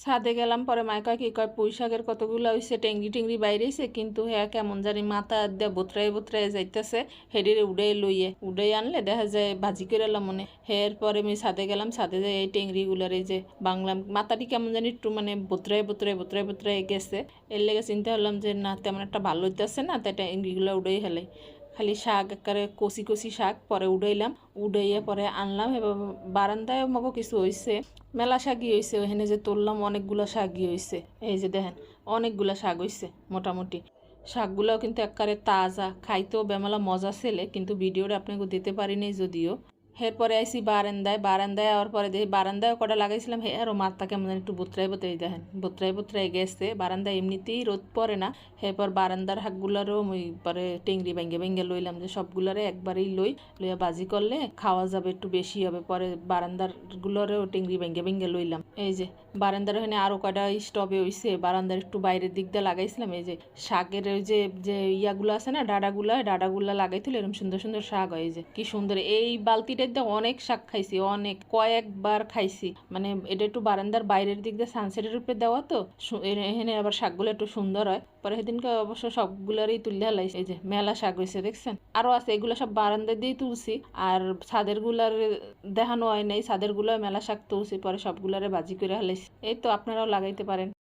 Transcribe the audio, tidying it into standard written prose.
ছাদে গেলাম, পরে মায় কয় কি কয় পুঁই শাকের কতগুলো হইছে, টেংরি টেংরি বাইরেছে, কিন্তু হ্যাঁ কেমন জানি মাথা দিয়ে বোতরাই বোতরাই যাইতেছে। হেডিরে উড়াই আনলে দেখা যায় ভাজি করে এলাম মনে। পরে আমি ছাদে গেলাম, ছাদে যাই এই টেংরিগুলার এই যে বাংলাম, মাথাটি কেমন জানি একটু মানে বোতরাই গেছে। এর লেগে চিন্তা করলাম যে না তেমন একটা ভালো হইতেছে না, তাই টেংরিগুলো উড়াই হেলাই। খালি শাক একেবারে কষি কষি শাক পরে উড়াইলাম, উড়াইয়া পরে আনলাম। এবার বারান্দায় মগো কিছু হয়েছে, মেলা শাকই হয়েছে। ওখানে যে তুললাম অনেকগুলো শাকই হয়েছে, এই যে দেখেন অনেকগুলো শাক হয়েছে মোটামুটি। শাকগুলোও কিন্তু একেবারে তাজা, খাইতেও বেমালা মজা ছেলে, কিন্তু ভিডিওটা আপনাকে দিতে পারিনি যদিও। এরপরে আইসি বারান্দায় আওয়ার পরে দেখি বারান্দায় কটা লাগাইছিলাম, আরও মাথা কেমন একটু বোতরাই দেখেন বোতরাই গেছে। বারান্দায় এমনিতেই রোদ পড়ে না। এরপর বারান্দার শাকগুলারও ওই পরে টেংরি ভেঙে লইলাম, যে সবগুলারে একবারেই লইয়া ভাজি করলে খাওয়া যাবে, একটু বেশি হবে। পরে বারান্দার গুলোরেও টেংরি ভেঙে লইলাম। এই যে বারান্দার ওখানে আরও কয়টা স্টবে হইছে, বারান্দার একটু বাইরের দিক দিয়ে লাগাইছিলাম। এই যে শাকের ওই যে ইয়াগুলো আছে না, ডাডাগুলা লাগাইছিল, এরকম সুন্দর সুন্দর শাক হয়। যে কি সুন্দর, এই বালতিটা অনেক শাক খাইছি, অনেক কয়েকবার খাইছি। মানে এটা একটু বারান্দার বাইরের দিক দিয়ে সানসেটের উপরে দেওয়া তো, এখানে আবার শাকগুলো একটু সুন্দর হয়। পরে সেদিনকে অবশ্য সবগুলারই তুলে হালাইছে। এই যে মেলা শাক হয়েছে দেখছেন, আরো আছে, এগুলো সব বারান্দা দিয়েই তুলছি। আর ছাদের গুলার দেখানো হয় নাই, ছাদের গুলো মেলা শাক তুলছি, পরে সবগুলারে ভাজি করে হালাইছি। এই তো আপনারাও লাগাইতে পারেন।